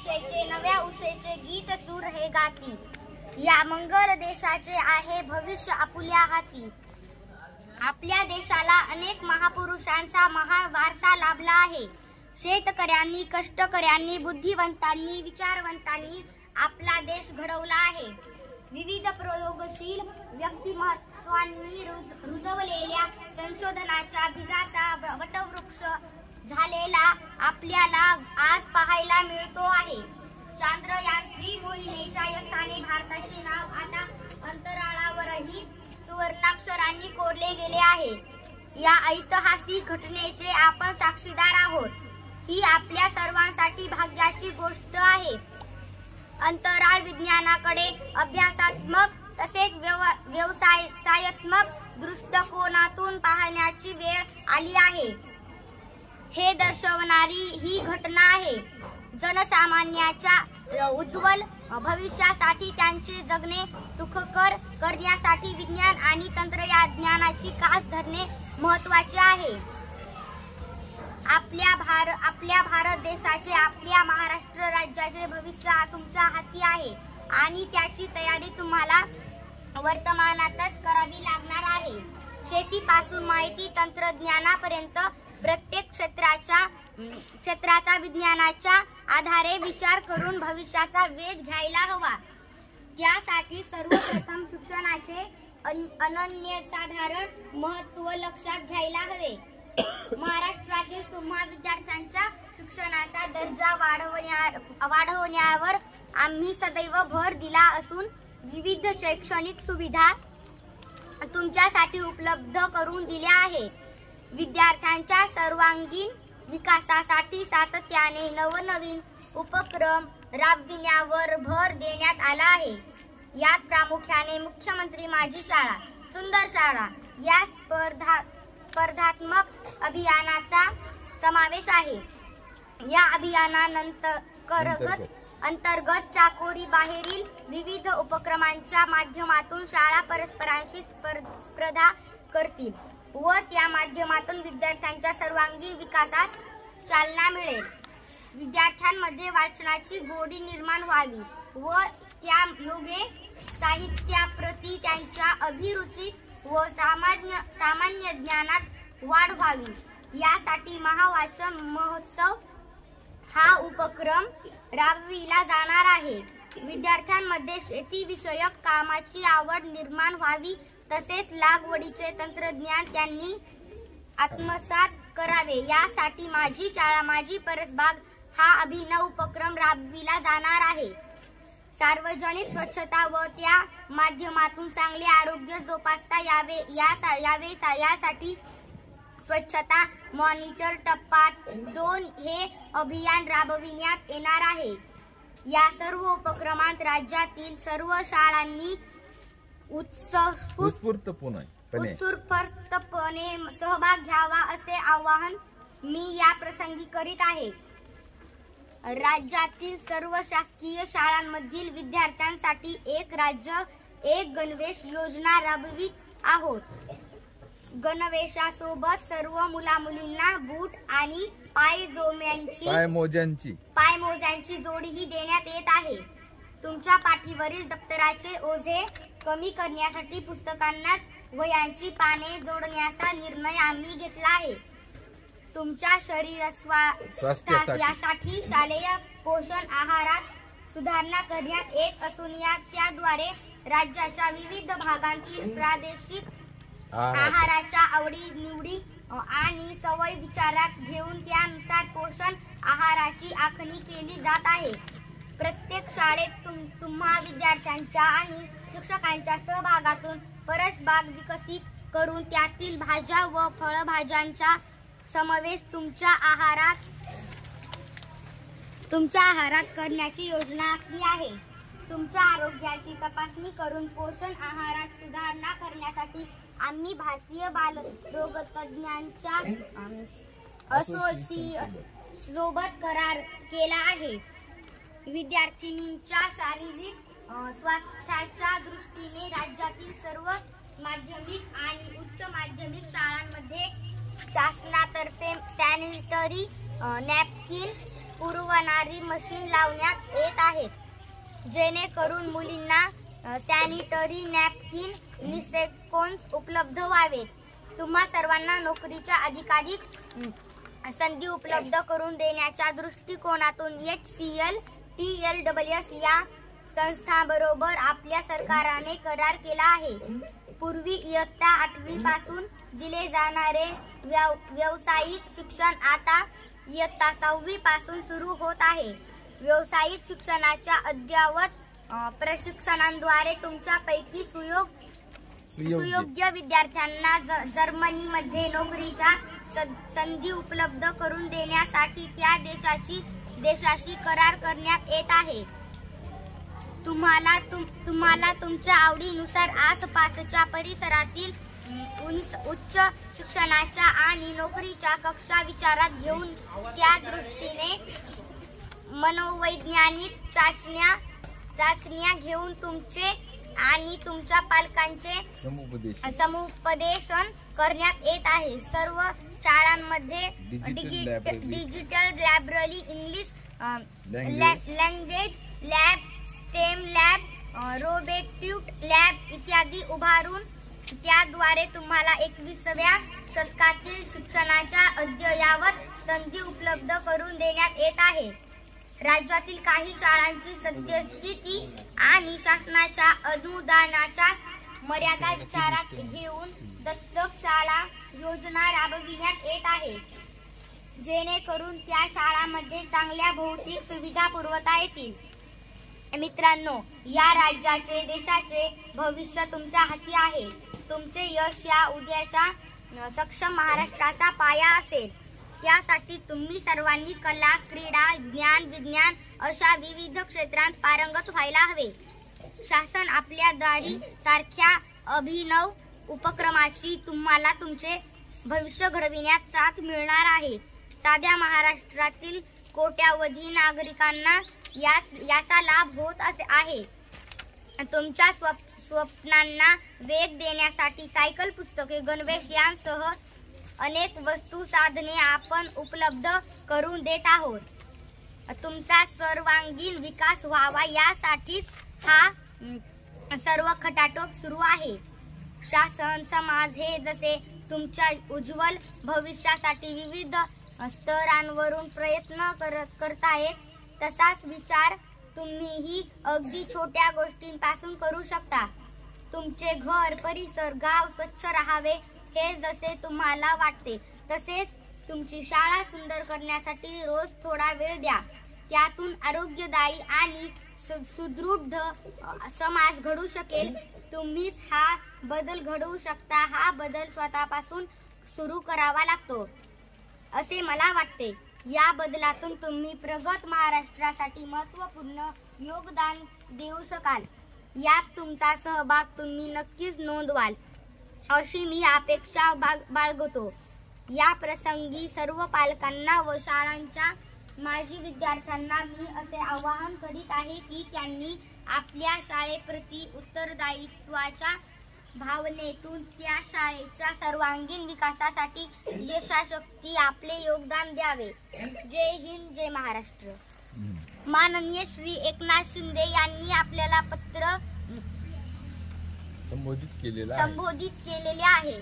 दिशेचे नव्या उशेचे गीत सूर हे गाती, या मंगल देशाचे आहे भविष्य आपुल्या हाती। आपल्या देशाला अनेक महापुरुषांचा महान वारसा लाभला आहे। शेतकऱ्यांनी, कष्टकऱ्यांनी, बुद्धिवंतांनी, विचारवंतांनी आपला देश घडवला आहे। विविध प्रयोगशील व्यक्तिमत्वांनी रुजवलेल्या संशोधनाच्या बीजाचा वटवृक्ष झालेला आपल्याला आज पाहायला मिळतो आहे। चांद्रयान-3 मोहिमेच्या यशाने भारताचे नाव आता अंतराळावरही सुवर्णाक्षरांनी कोरले गेले आहे। या ऐतिहासिक घटनेचे आपण साक्षीदार आहोत। ही आपल्या सर्वांसाठी भाग्याची गोष्ट आहे। अंतराळ विज्ञानाकडे अभ्यासात्मक तसेच व्यवसायात्मक दृष्टिकोनातून पाहण्याची वेळ आली आहे, हे दर्शवणारी ही घटना आहे। जनसामान्याच्या उज्ज्वल भविष्यासाठी त्यांचे जगणे सुखकर करण्यासाठी विज्ञान आणि तंत्रज्ञानाची कास धरणे महत्त्वाचे आहे। आपल्या भारत देशाचे, आपल्या महाराष्ट्र राज्याचे भविष्य तुमच्या हाती आहे आणि त्याची तयारी तुम्हाला वर्तमानातच करावी लागणार आहे। शेतीपासून माहिती तंत्रज्ञानापर्यंत प्रत्येक क्षेत्राचा विज्ञानाच्या आधारे विचार करून भविष्याचा वेध घ्यायला हवा। त्यासाठी सर्वप्रथम शिक्षणाचे अनन्यसाधारण महत्त्व लक्षात घ्यायला हवे। महाराष्ट्रातील तुम्हा विद्यार्थ्यांच्या शिक्षणाचा दर्जा वाढवण्यावर आम्ही सदैव भर दिला असून विविध शैक्षणिक सुविधा तुमच्यासाठी उपलब्ध करून दिल्या आहेत। विद्यार्थ्यांच्या सर्वांगीण विकासासाठी सातत्याने नवनवीन उपक्रम राबविण्यावर भर देण्यात आला आहे। यात प्रामुख्याने मुख्यमंत्री माझी शाळा, सुंदर शाळा या स्पर्धात्मक अभियानाचा समावेश आहे। या अंतर्गत चाकोरी बाहेरील विविध उपक्रमांच्या माध्यमातून शाळा परस्परांशी स्पर्धा करतील व त्या माध्यमातून विद्यार्थ्यांच्या सर्वांगीण विकासास चालना मिळेल। विद्यार्थ्यांमध्ये वाचनाची गोडी निर्माण व्हावी व त्या योगे साहित्याप्रती त्यांच्या अभिरुची व सामान्य ज्ञानात वाढ व्हावी, यासाठी महावाचन महोत्सव हा उपक्रम राबविला जाणार आहे। विद्यार्थ्यांमध्ये शेतीविषयक कामाची आवड निर्माण व्हावी तसेच लागवडीचे तंत्रज्ञान त्यांनी आत्मसात करावे, यासाठी माझी शाळा माझी परसबाग हा अभिनव उपक्रम राबविला जाणार आहे। सार्वजनिक स्वच्छता व त्या माध्यमातून चांगले आरोग्य जोपासता यावे यासाठी स्वच्छता मॉनिटर टप्पा 2 हे अभियान राबविण्यात येणार आहे। या सर्व उपक्रमात राज्यातील सर्व शाळांनी उत्स्फूर्तपणे सहभाग घ्यावा असे आवाहन मी या प्रसंगी करीत आहे। राज्यातील सर्व शासकीय शाळांमधील विद्यार्थ्यांसाठी एक राज्य एक गणवेश योजना राबवित आहोत। गणवेशासोबत सर्व मुलामुलींना बूट आणि पायमोज्यांची जोडीही देण्यात येत आहे। तुमच्या पाठीवरील दप्तराचे ओझे कमी करण्यासाठी पुस्तकांनाच वह्यांची पाने जोडण्याचा निर्णय आम्ही घेतला आहे। तुमच्या शरीर स्वास्थ्यासाठी शालेय पोषण आहारात सुधारणा करण्यात येत असून त्याद्वारे राज्याच्या विविध भागांतील प्रादेशिक आहाराच्या आवडी निवडी आणि सवयी विचारात घेऊन त्यानुसार पोषण आहाराची आखणी केली जात आहे। प्रत्येक शाळेत तुम्हा विद्यार्थ्यांच्या आणि शिक्षकांच्या सहभागातून परसबाग विकसित करून त्यातील भाज्या व फळभाज्यांचा समावेश तुमच्या आहारात करण्याची योजना आखली आहे। तुमच्या आरोग्याची तपासणी करून पोषण आहारात सुधारणा करण्यासाठी आम्ही भारतीय बालरोगतज्ञांच्या सोबत करार केला आहे। विद्यार्थिनींच्या शारीरिक स्वास्थ्याच्या दृष्टीने राज्यातील सर्व माध्यमिक आणि उच्च माध्यमिक शाळांमध्ये शासनातर्फे सॅनिटरी नॅपकिन पुरवणारी मशीन लावण्यात येत आहेत, जेणेकरून मुलींना सॅनिटरी नॅपकिन निसेकोन्स उपलब्ध व्हावेत. तुम्हा सर्वांना नोकरीच्या अधिकाधिक संधी उपलब्ध करून देण्याच्या दृष्टिकोनातून HCL TLWS या संस्थांबरोबर आपल्या सरकारने करार केला आहे. पूर्वी इयत्ता 8वी पासून दिले जाणारे व्यावसायिक शिक्षण आता इयत्ता 6वी पासून सुरू होत आहे. व्यावसायिक शिक्षणाच्या अद्ययावत प्रशिक्षणाद्वारे तुमच्यापैकी सुयोग्य विद्यार्थ्यांना जर्मनीमध्ये नोकरीच्या संधी उपलब्ध करून देण्यासाठी त्या देशाशी करार करण्यात येत आहे. तुम्हाला तुमच्या आवडीनुसार आसपासच्या परिसरातील उच्च शिक्षणाच्या आणि नोकरीच्या कक्षा विचारात घेऊन त्या दृष्टीने मनोवैज्ञानिक चाचण्या घेऊन तुमचे आणि तुमच्या पालकांचे समुपदेशन करण्यात येत आहे. सर्व शाळांमध्ये digital library, English language lab, stem lab, robotic lab इत्यादी उभारून त्याद्वारे तुम्हाला 21व्या शतकातील शिक्षणाच्या अद्ययावत संधी उपलब्ध करून देण्यात येत आहे. राज्यातील काही शाळांची सद्यस्थिती आणि शासनाच्या अनुदानाच्या मर्यादा विचारात घेऊन दत्तक शाळा योजना राबविण्यात येत आहे, जेणेकरून त्या शाळांमध्ये चांगल्या भौतिक सुविधा पुरवता येतील. मित्रांनो, या राज्याचे, देशाचे भविष्य तुमच्या हाती आहे. तुमचे यश या उद्याच्या सक्षम महाराष्ट्राचा पाया असेल. त्यासाठी तुम्ही सर्वांनी कला, क्रीडा, ज्ञान, विज्ञान अशा विविध क्षेत्रात पारंगत व्हायला हवे. शासन आपल्या दारी सारख्या अभिनव उपक्रमाची तुम्हाला तुमचे भविष्य घडविण्यात साथ मिळणार आहे. साध्या महाराष्ट्रातील कोट्यावधी नागरिकांना याचा लाभ होत आहे. तुमच्या स्वप्नांना वेग देण्यासाठी सायकल, पुस्तके, गणवेश यांसह अनेक वस्तू साधने आपण उपलब्ध करून देत आहोत. तुमचा सर्वांगीण विकास व्हावा यासाठीच हा सर्व खटाटोप सुरू आहे. शासन, समाज हे जसे तुमच्या उज्ज्वल भविष्यासाठी विविध स्तरांवरून प्रयत्न करतायत, तसाच विचार तुम्हीही अगदी छोट्या गोष्टींपासून करू शकता. तुमचे घर, परिसर, गाव स्वच्छ राहावे हे जसे तुम्हाला वाटते, तसेच तुमची शाळा सुंदर करण्यासाठी रोज थोडा वेळ द्या. त्यातून आरोग्यदायी आणि सुदृढ समाज घडू शकेल. तुम्हीच हा बदल घडवू शकता. हा बदल स्वतःपासून सुरू करावा लागतो असे मला वाटते. या बदलातून तुम्ही प्रगत महाराष्ट्रासाठी महत्त्वपूर्ण योगदान देऊ शकाल. यात तुमचा सहभाग तुम्ही नक्कीच नोंदवाल अशी मी अपेक्षा बाळगतो. या प्रसंगी सर्व पालकांना व शाळांच्या माजी विद्यार्थ्यांना मी असे आवाहन करीत आहे की त्यांनी आपल्या शाळेप्रती उत्तरदायित्वाच्या भावनेतून त्या शाळेच्या सर्वांगीण विकासासाठी यथाशक्ती आपले योगदान द्यावे. जय हिंद, जय महाराष्ट्र. माननीय श्री एकनाथ शिंदे यांनी आपल्याला पत्र संबोधित केलेले आहे.